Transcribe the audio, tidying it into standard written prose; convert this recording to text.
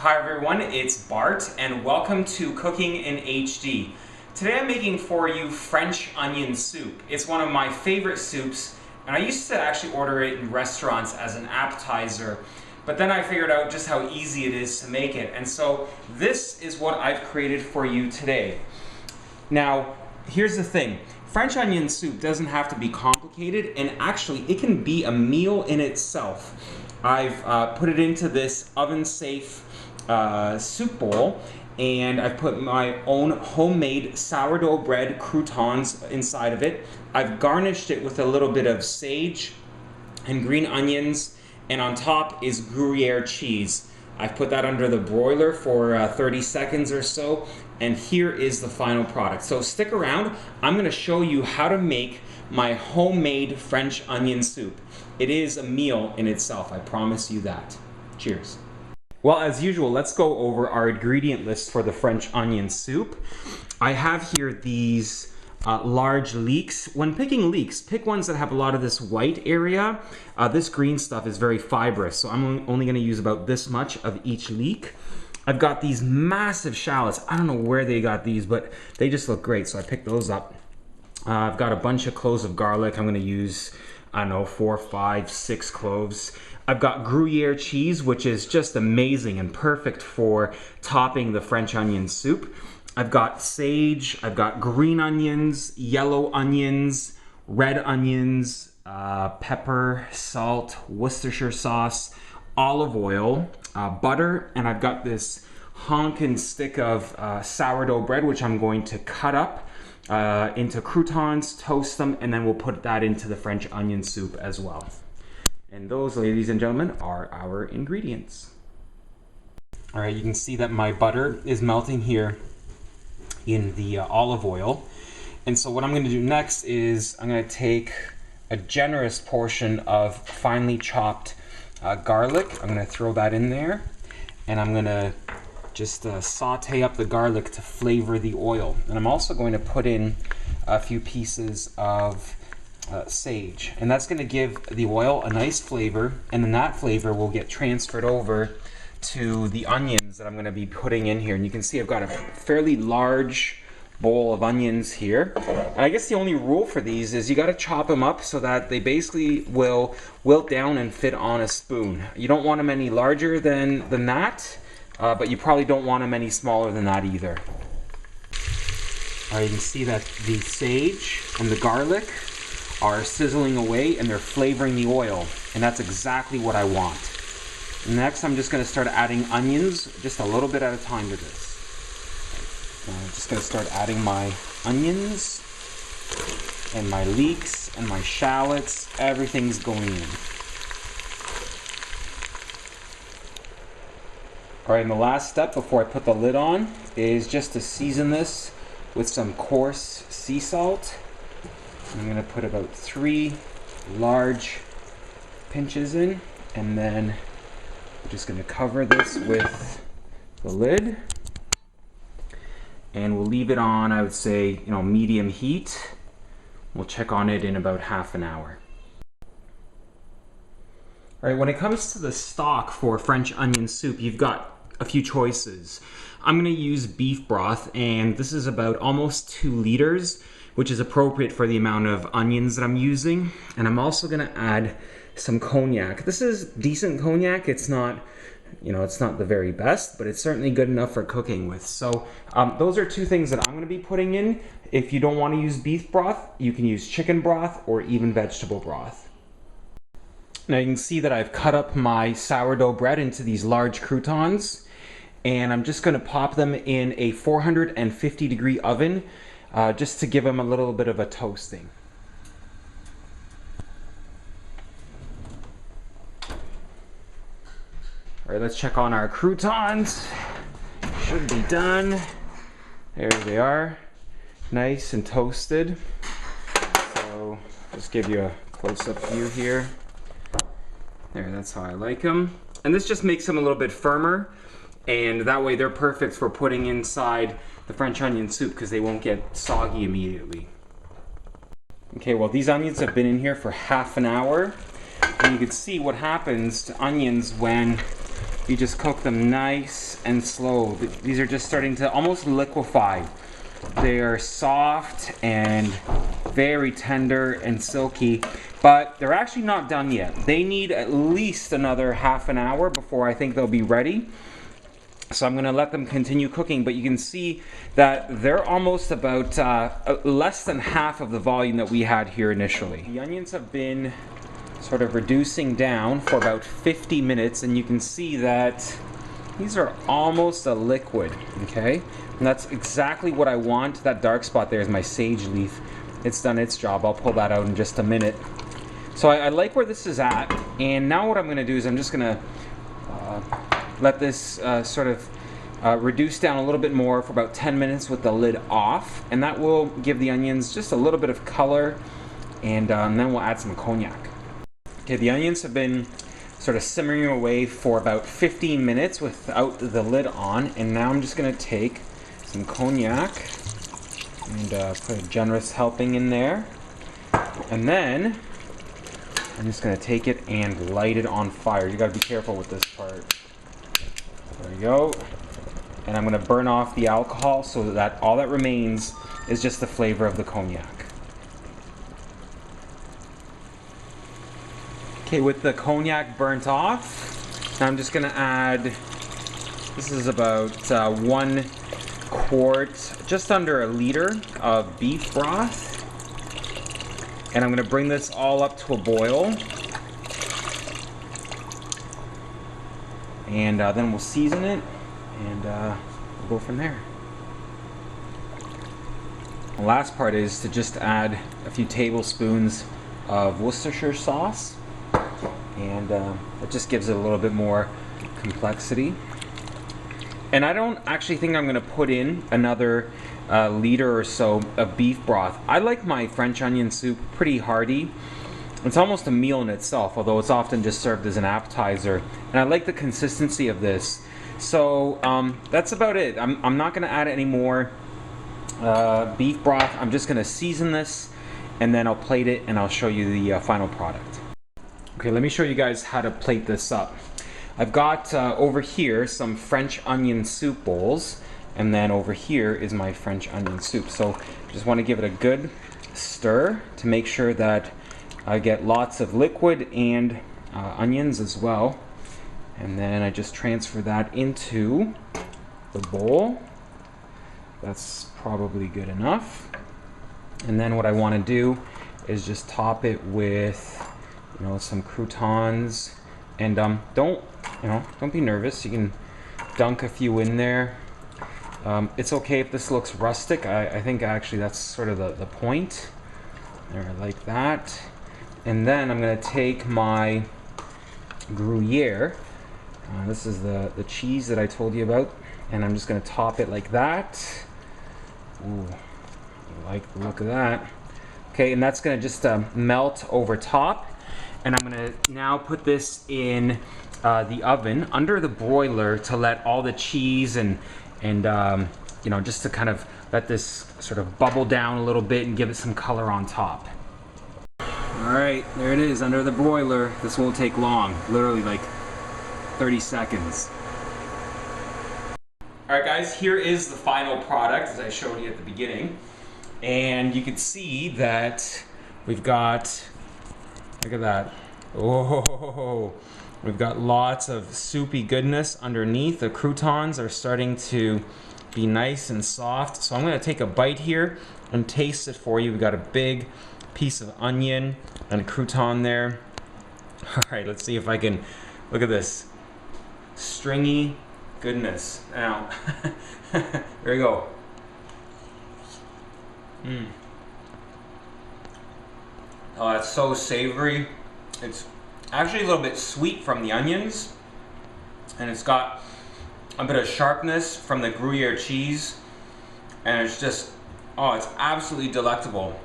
Hi everyone, it's Bart and welcome to Cooking in HD. Today I'm making for you French onion soup. It's one of my favorite soups and I used to actually order it in restaurants as an appetizer, but then I figured out just how easy it is to make it, and so this is what I've created for you today. Now, here's the thing. French onion soup doesn't have to be complicated, and actually it can be a meal in itself. I've put it into this oven-safe soup bowl, and I've put my own homemade sourdough bread croutons inside of it. I've garnished it with a little bit of sage and green onions, and on top is Gruyère cheese. I've put that under the broiler for 30 seconds or so, and here is the final product. So stick around. I'm going to show you how to make my homemade French onion soup. It is a meal in itself, I promise you that. Cheers. Well, as usual, let's go over our ingredient list for the French onion soup. I have here these large leeks. When picking leeks, pick ones that have a lot of this white area. This green stuff is very fibrous, so I'm only going to use about this much of each leek. I've got these massive shallots. I don't know where they got these, but they just look great, so I picked those up. I've got a bunch of cloves of garlic. I'm going to use, I don't know, 4, 5, 6 cloves. I've got Gruyère cheese, which is just amazing and perfect for topping the French onion soup. I've got sage, I've got green onions, yellow onions, red onions, pepper, salt, Worcestershire sauce, olive oil, butter, and I've got this honkin' stick of sourdough bread, which I'm going to cut up into croutons, toast them, and then we'll put that into the French onion soup as well. And those, ladies and gentlemen, are our ingredients. All right, you can see that my butter is melting here in the olive oil. And so what I'm going to do next is I'm going to take a generous portion of finely chopped garlic. I'm going to throw that in there, and I'm going to just saute up the garlic to flavor the oil. And I'm also going to put in a few pieces of sage, and that's going to give the oil a nice flavor, and then that flavor will get transferred over to the onions that I'm going to be putting in here. And you can see I've got a fairly large bowl of onions here, and I guess the only rule for these is you got to chop them up so that they basically will wilt down and fit on a spoon. You don't want them any larger than that, but you probably don't want them any smaller than that either. All right, you can see that the sage and the garlic are sizzling away and they're flavoring the oil, and that's exactly what I want. Next, I'm just going to start adding onions just a little bit at a time to this. I'm just going to start adding my onions and my leeks and my shallots. Everything's going in. All right, and the last step before I put the lid on is just to season this with some coarse sea salt. I'm going to put about 3 large pinches in, and then I'm just going to cover this with the lid, and we'll leave it on, I would say, medium heat. We'll check on it in about half an hour. All right, when it comes to the stock for French onion soup, you've got a few choices. I'm going to use beef broth, and this is about almost 2 liters, which is appropriate for the amount of onions that I'm using. And I'm also going to add some cognac. This is decent cognac. It's not, it's not the very best, but it's certainly good enough for cooking with. So those are 2 things that I'm going to be putting in. If you don't want to use beef broth, you can use chicken broth or even vegetable broth. Now you can see that I've cut up my sourdough bread into these large croutons, and I'm just going to pop them in a 450-degree oven just to give them a little bit of a toasting. All right, let's check on our croutons. Should be done. There they are, nice and toasted. So just give you a close-up view here. There, that's how I like them. And this just makes them a little bit firmer, and that way they're perfect for putting inside the French onion soup because they won't get soggy immediately. Okay, well, these onions have been in here for half an hour, and you can see what happens to onions when you just cook them nice and slow. These are just starting to almost liquefy. They are soft and very tender and silky, but they're actually not done yet. They need at least another half an hour before I think they'll be ready. So I'm going to let them continue cooking, but you can see that they're almost about less than half of the volume that we had here initially. The onions have been sort of reducing down for about 50 minutes, and you can see that these are almost a liquid, okay? And that's exactly what I want. That dark spot there is my sage leaf. It's done its job. I'll pull that out in just a minute. So I like where this is at, and now what I'm going to do is I'm just going to let this sort of reduce down a little bit more for about 10 minutes with the lid off, and that will give the onions just a little bit of color, and then we'll add some cognac. Okay, the onions have been sort of simmering away for about 15 minutes without the lid on, and now I'm just going to take some cognac and put a generous helping in there, and then I'm just going to take it and light it on fire. You got to be careful with this part. There we go. And I'm going to burn off the alcohol so that all that remains is just the flavor of the cognac. Okay, with the cognac burnt off, now I'm just going to add, this is about 1 quart, just under a liter of beef broth. And I'm going to bring this all up to a boil. And then we'll season it, and we'll go from there. The last part is to just add a few tablespoons of Worcestershire sauce, and it just gives it a little bit more complexity. And I don't actually think I'm going to put in another liter or so of beef broth. I like my French onion soup pretty hearty. It's almost a meal in itself, although it's often just served as an appetizer. And I like the consistency of this. So that's about it. I'm not going to add any more beef broth. I'm just going to season this, and then I'll plate it, and I'll show you the final product. Okay, let me show you guys how to plate this up. I've got over here some French onion soup bowls, and then over here is my French onion soup. So I just want to give it a good stir to make sure that I get lots of liquid and onions as well. And then I just transfer that into the bowl. That's probably good enough. And then what I want to do is just top it with, some croutons. And don't be nervous. You can dunk a few in there. It's okay if this looks rustic. I think actually that's sort of the point. There, like that. And then I'm going to take my Gruyère. This is the cheese that I told you about. And I'm just going to top it like that. Ooh, I like the look of that. Okay, and that's going to just melt over top. And I'm going to now put this in the oven under the broiler to let all the cheese and just to kind of let this sort of bubble down a little bit and give it some color on top. Alright, there it is under the broiler. This won't take long, literally like 30 seconds. Alright guys, here is the final product as I showed you at the beginning. And you can see that we've got, look at that. Oh, we've got lots of soupy goodness underneath. The croutons are starting to be nice and soft. So I'm going to take a bite here and taste it for you. We've got a big piece of onion and a crouton there. All right, let's see if I can, look at this. Stringy goodness. Now, there we go. Oh, that's so savory. It's actually a little bit sweet from the onions, and it's got a bit of sharpness from the Gruyère cheese, and it's just, oh, it's absolutely delectable.